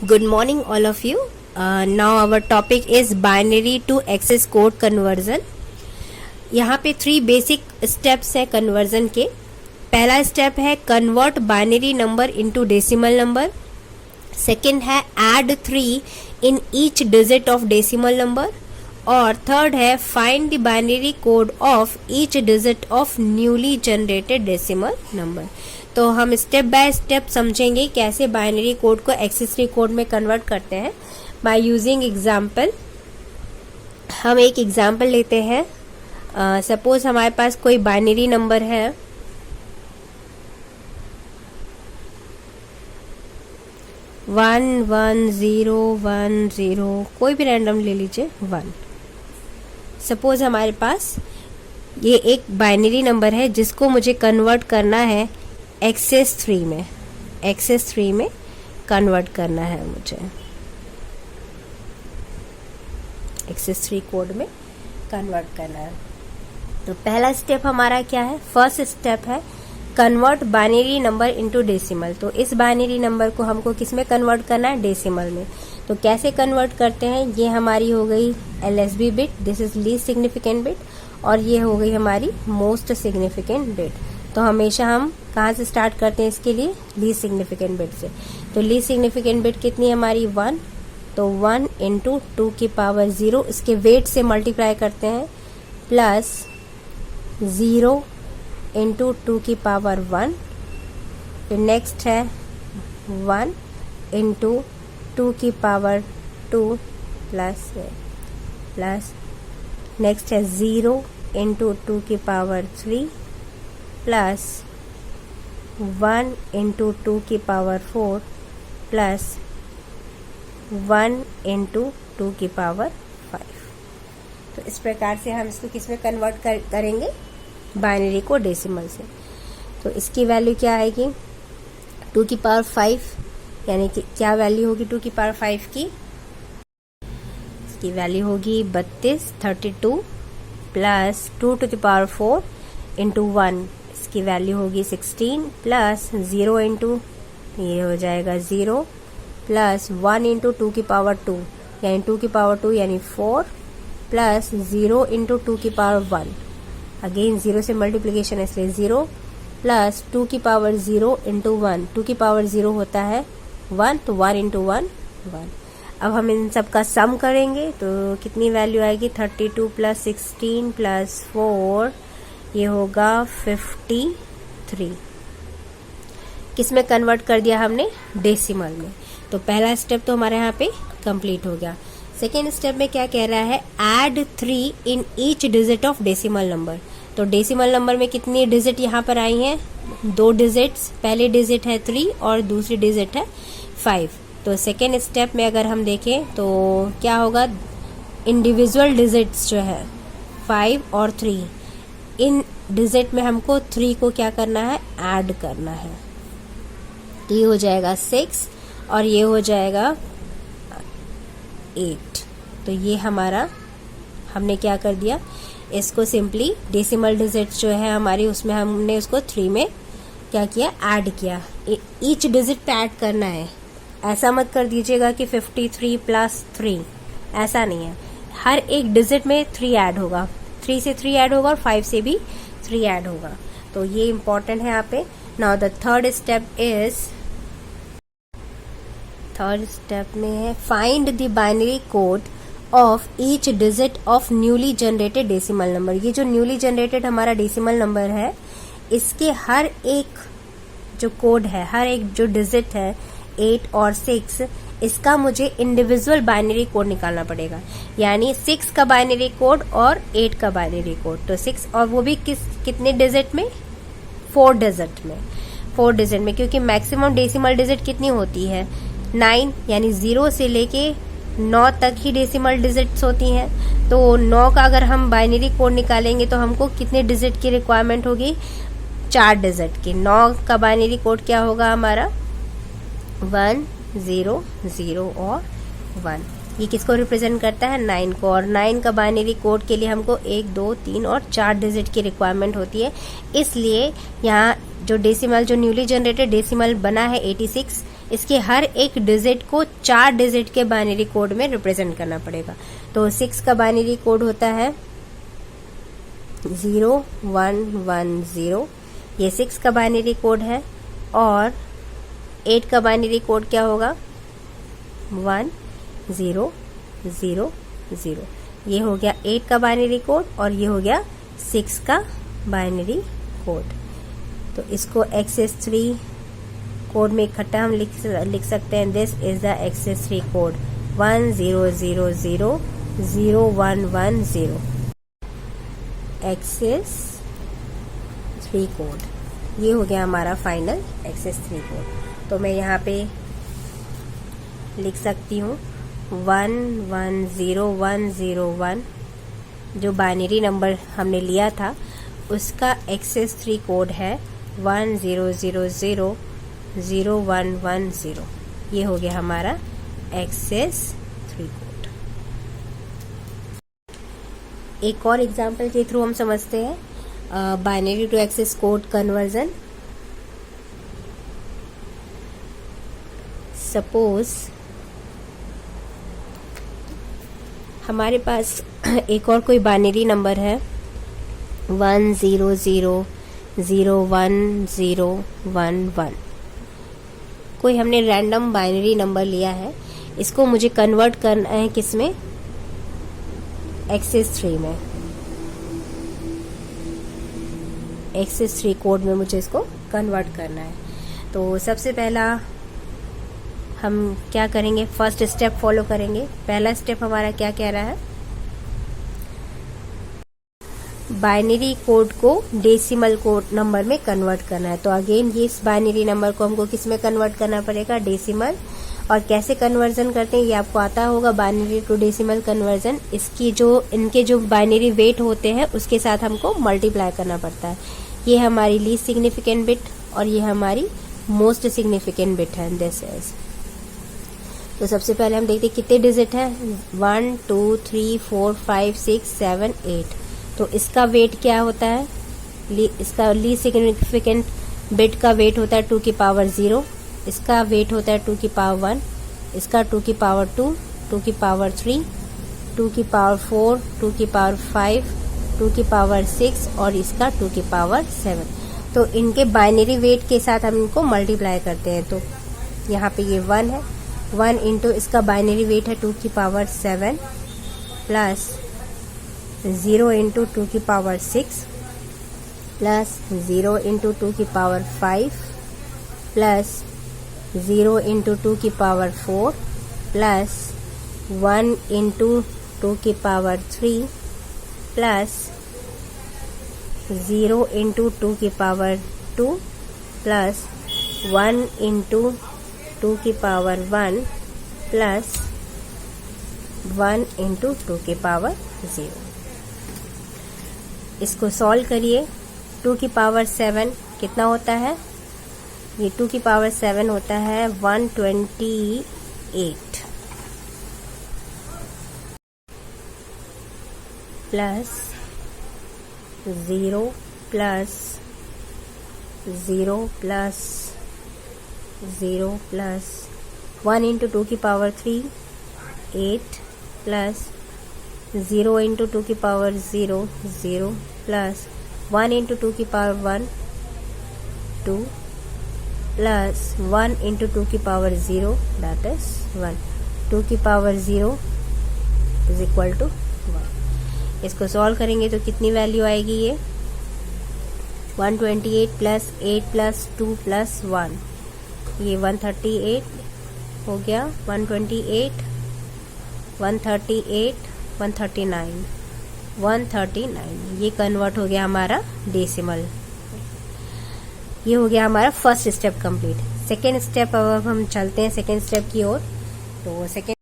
Good morning all of you. Now our topic is binary to access code conversion. यहाँ पे 3 basic steps है conversion के. पहला step है convert binary number into decimal number. Second है add 3 in each digit of decimal number. और third है find the binary code of each digit of newly generated decimal number. तो हम step by step समझेंगे कैसे binary code को एक्सेसरी code में कन्वर्ट करते हैं बाय यूजिंग एग्जाम्पल. हम एक एग्जाम्पल लेते हैं. सपोज हमारे पास कोई बाइनरी नंबर है 11010, कोई भी रैंडम ले लीजिए 1. सपोज हमारे पास ये एक बाइनरी नंबर है जिसको मुझे कन्वर्ट करना है एक्सेस 3 में कन्वर्ट करना है मुझे. एक्सेस 3 कोड में कन्वर्ट करना है. तो पहला स्टेप हमारा क्या है? फर्स्ट स्टेप है convert binary number into decimal. तो इस बाइनरी नंबर को हमको किस में कन्वर्ट करना है? डेसिमल में. तो कैसे कन्वर्ट करते हैं? ये हमारी हो गई LSB bit, this is least significant bit, और ये हो गई हमारी मोस्ट सिग्निफिकेंट बिट. तो हमेशा हम कहाँ से स्टार्ट करते हैं इसके लिए? लीस्ट सिग्निफिकेंट बिट से. तो लीस्ट सिग्निफिकेंट बिट कितनी है हमारी? 1. तो 1 इंटू 2 की पावर 0 इसके वेट से मल्टीप्लाई करते हैं प्लस 0 इंटू 2 की पावर 1. फिर नेक्स्ट है 1 इंटू 2 की पावर 2 प्लस नेक्स्ट है 0 इंटू 2 की पावर 3 प्लस 1 इंटू 2 की पावर 4 प्लस 1 इंटू 2 की पावर 5. तो इस प्रकार से हम इसको किस में कन्वर्ट करेंगे? बाइनरी को डेसिमल से. तो इसकी वैल्यू क्या आएगी? 2 की पावर 5, यानी कि क्या वैल्यू होगी 2 की पावर 5 की? इसकी वैल्यू होगी 32 plus 2 to the power 4 into 1, इसकी वैल्यू होगी 16 प्लस 0 इंटू ये हो जाएगा 0 प्लस 1 इंटू 2 की पावर 2 यानी 2 की पावर 2 यानी 4 प्लस 0 इंटू 2 की पावर 1, अगेन 0 से मल्टीप्लीकेशन है इसलिए 0 प्लस 2 की पावर 0 इंटू 1, 2 की पावर 0 होता है 1, तो 1 इंटू 1 1. अब हम इन सब का सम करेंगे तो कितनी वैल्यू आएगी? 32 प्लस 16 प्लस 4 ये होगा 53. किस में कन्वर्ट कर दिया हमने? डेसिमल में. तो पहला स्टेप तो हमारे यहाँ पे कंप्लीट हो गया. सेकेंड स्टेप में क्या कह रहा है? Add 3 in each digit of decimal number. तो डेसिमल नंबर में कितनी डिजिट यहाँ पर आई हैं? 2 डिजिट्स. पहले डिजिट है 3 और दूसरी डिजिट है 5. तो सेकेंड स्टेप में अगर हम देखें तो क्या होगा? इंडिविजुअल डिजिट्स जो है 5 और 3, इन डिजिट में हमको 3 को क्या करना है? ऐड करना है. तो ये हो जाएगा 6 और ये हो जाएगा 8. तो ये हमारा हमने क्या कर दिया? इसको सिंपली डेसिमल डिजिट्स जो है हमारी उसमें हमने उसको 3 में क्या किया? ऐड किया. ईच डिजिट पे ऐड करना है. ऐसा मत कर दीजिएगा कि 53 प्लस 3, ऐसा नहीं है. हर एक डिजिट में 3 ऐड होगा. 3 से 3 ऐड होगा और 5 से भी 3 ऐड होगा. तो ये इंपॉर्टेंट है यहाँ पे. नाउ द थर्ड स्टेप में है find the binary code of each digit of newly generated decimal number. ये जो न्यूली जनरेटेड हमारा डेसिमल नंबर है इसके हर एक जो कोड है, हर एक जो डिजिट है 8 और 6, इसका मुझे इंडिविजुअल बाइनरी कोड निकालना पड़ेगा. यानी 6 का बाइनरी कोड और 8 का बाइनरी कोड. तो 6 और वो भी कितने डिजिट में? 4 डिजिट में, क्योंकि मैक्सिमम डेसिमल डिजिट कितनी होती है? 9, यानी 0 से लेके 9 तक ही डेसिमल डिजिट्स होती हैं. तो 9 का अगर हम बाइनरी कोड निकालेंगे तो हमको कितने डिजिट की रिक्वायरमेंट होगी? 4 डिजिट की. 9 का बाइनरी कोड क्या होगा हमारा? 1 0 0 और 1. ये किसको रिप्रेजेंट करता है? 9 को. और 9 का बाइनरी कोड के लिए हमको 1 2 3 और 4 डिजिट की रिक्वायरमेंट होती है. इसलिए यहाँ जो डेसिमल, जो न्यूली जनरेटेड डेसिमल बना है 86, इसके हर एक डिजिट को 4 डिजिट के बाइनरी कोड में रिप्रेजेंट करना पड़ेगा। तो 6 का बाइनरी कोड होता है 0110, ये 6 का बाइनरी कोड है। और 8 का बाइनरी कोड क्या होगा 1000। ये हो गया 8 का बाइनरी कोड और ये हो गया 6 का बाइनरी कोड। तो इसको XS3 कोड में इकट्ठा हम लिख सकते हैं। This is the XS3 code 10000110। XS3 code, ये हो गया हमारा फाइनल XS3 कोड। तो मैं यहाँ पे लिख सकती हूँ 110101, जो बाइनरी नंबर हमने लिया था उसका XS3 कोड है 10000110। ये हो गया हमारा XS3 कोड। एक और एग्जांपल के थ्रू हम समझते हैं binary to excess code conversion. Suppose हमारे पास एक और कोई बाइनरी नंबर है 100011011। कोई हमने रैंडम बाइनरी नंबर लिया है, इसको मुझे कन्वर्ट करना है किसमें XS3 में। XS3 कोड में मुझे इसको कन्वर्ट करना है। तो सबसे पहला हम क्या करेंगे, फर्स्ट स्टेप फॉलो करेंगे। पहला स्टेप हमारा क्या कह रहा है, बाइनरी कोड को डेसिमल कोड नंबर में कन्वर्ट करना है। तो अगेन ये इस बाइनरी नंबर को हमको किस में कन्वर्ट करना पड़ेगा, डेसिमल। और कैसे कन्वर्जन करते हैं ये आपको आता होगा, बाइनरी टू डेसिमल कन्वर्जन। इनके जो बाइनरी वेट होते हैं उसके साथ हमको मल्टीप्लाई करना पड़ता है। ये हमारी लीस्ट सिग्निफिकेंट बिट और ये हमारी मोस्ट सिग्निफिकेंट बिट है। दिस इज, तो सबसे पहले हम देखते हैं कितने डिजिट है 1 2 3 4 5 6 7 8। तो इसका वेट क्या होता है, इसका लीस्ट सिग्निफिकेंट बिट का वेट होता है 2 की पावर 0, इसका वेट होता है 2 की पावर 1, इसका 2 की पावर 2, 2 की पावर 3, 2 की पावर 4, 2 की पावर 5, 2 की पावर 6 और इसका 2 की पावर 7। तो इनके बाइनरी वेट के साथ हम इनको मल्टीप्लाई करते हैं। तो यहाँ पे ये 1 है, 1 इंटू इसका बाइनरी वेट है 2 की पावर 7 प्लस 0 इंटू 2 की पावर 6 प्लस 0 इंटू 2 की पावर 5 प्लस 0 इंटू 2 की पावर 4 प्लस 1 इंटू 2 की पावर 3 प्लस 0 इंटू 2 की पावर 2 प्लस 1 इंटू 2 की पावर 1 प्लस 1 इंटू 2 की पावर 0। इसको सॉल्व करिए। 2 की पावर 7 कितना होता है, ये 2 की पावर 7 होता है 128 plus 0 plus 0 plus 0 plus 1 into 2 की पावर 3 8 प्लस 0 इंटू 2 की पावर 0 0 प्लस 1 इंटू 2 की पावर 1 2 प्लस 1 इंटू 2 की पावर 0 दैट इज 1। 2 की पावर 0 इज इक्वल टू 1। इसको सॉल्व करेंगे तो कितनी वैल्यू आएगी, ये 128 प्लस 8 प्लस 2 प्लस 1, ये 138 हो गया। 128 138 139 139, ये कन्वर्ट हो गया हमारा डेसिमल। ये हो गया हमारा first step complete. Second step अब हम चलते हैं सेकेंड स्टेप की ओर। तो सेकेंड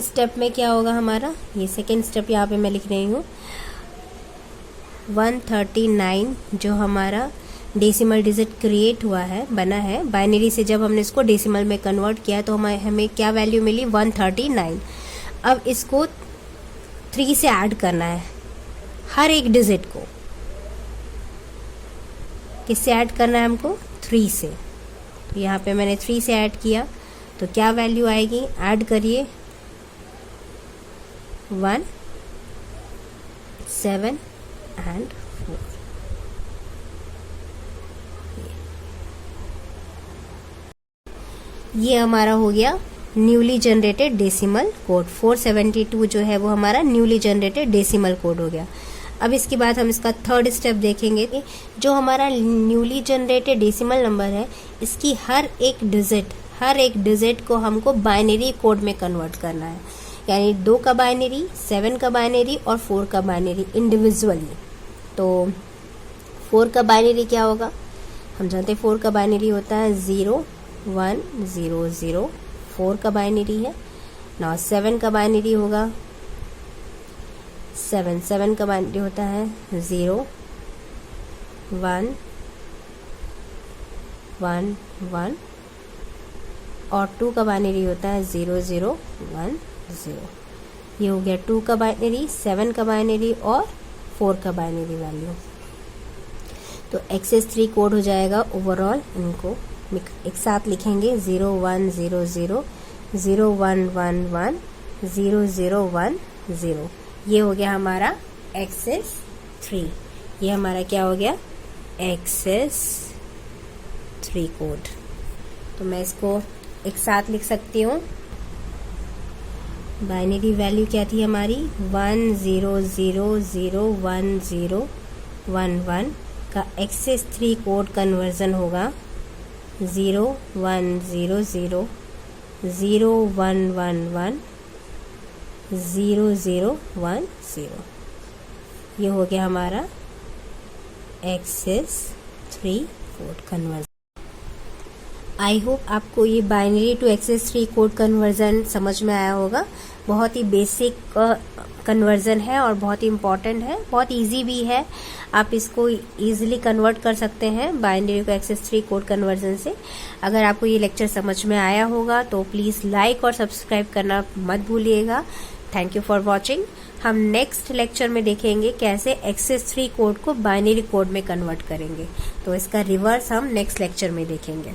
स्टेप में क्या होगा हमारा, ये सेकेंड स्टेप यहाँ पे मैं लिख रही हूँ 139, जो हमारा डेसिमल डिजिट क्रिएट हुआ है, बना है बाइनरी से। जब हमने इसको डेसिमल में कन्वर्ट किया तो हमें क्या वैल्यू मिली 139। अब इसको 3 से ऐड करना है, हर एक डिजिट को किससे ऐड करना है हमको, 3 से। यहाँ पे मैंने 3 से ऐड किया तो क्या वैल्यू आएगी, ऐड करिए 1, 7 एंड 4। ये हमारा हो गया न्यूली जनरेटेड डेसिमल कोड। 472 जो है वो हमारा न्यूली जनरेटेड डेसिमल कोड हो गया। अब इसके बाद हम इसका थर्ड स्टेप देखेंगे कि जो हमारा न्यूली जनरेटेड डेसिमल नंबर है, इसकी हर एक डिजिट को हमको बाइनरी कोड में कन्वर्ट करना है, यानी 2 का बाइनरी, 7 का बाइनरी और 4 का बाइनरी इंडिविजुअली। तो 4 का बाइनरी क्या होगा, हम जानते हैं 4 का बाइनरी होता है 0 1 0 0, 4 का बाइनरी है ना। 7 का बाइनरी होगा 7 का बाइनरी होता है 0 1 1 1 और 2 का बाइनरी होता है 0 0 1 0। ये हो गया 2 का बाइनरी, 7 का बाइनरी और 4 का बाइनरी वैल्यू। तो एक्सेस 3 कोड हो जाएगा ओवरऑल। इनको एक साथ लिखेंगे 0 1 0 0 0 1 1 1 0 0 1 0। ये हो गया हमारा एक्सेस 3। ये हमारा क्या हो गया, एक्सेस 3 कोड। तो मैं इसको एक साथ लिख सकती हूँ। बाइनरी वैल्यू क्या थी हमारी, 1 0 0 0 1 0 1 1 का एक्सेस 3 कोड कन्वर्जन होगा 0 1 0 0 0 1 1 1 0 0 1 0। ये हो गया हमारा excess 3 code conversion. I hope आपको ये binary to excess 3 code conversion समझ में आया होगा। बहुत ही बेसिक कन्वर्जन है और बहुत ही इम्पॉर्टेंट है, बहुत इजी भी है। आप इसको इजीली कन्वर्ट कर सकते हैं binary to excess 3 code conversion से। अगर आपको ये लेक्चर समझ में आया होगा तो प्लीज़ लाइक और सब्सक्राइब करना मत भूलिएगा। Thank you for watching. हम नेक्स्ट लेक्चर में देखेंगे कैसे एक्सेस 3 कोड को बाइनरी कोड में कन्वर्ट करेंगे। तो इसका रिवर्स हम नेक्स्ट लेक्चर में देखेंगे।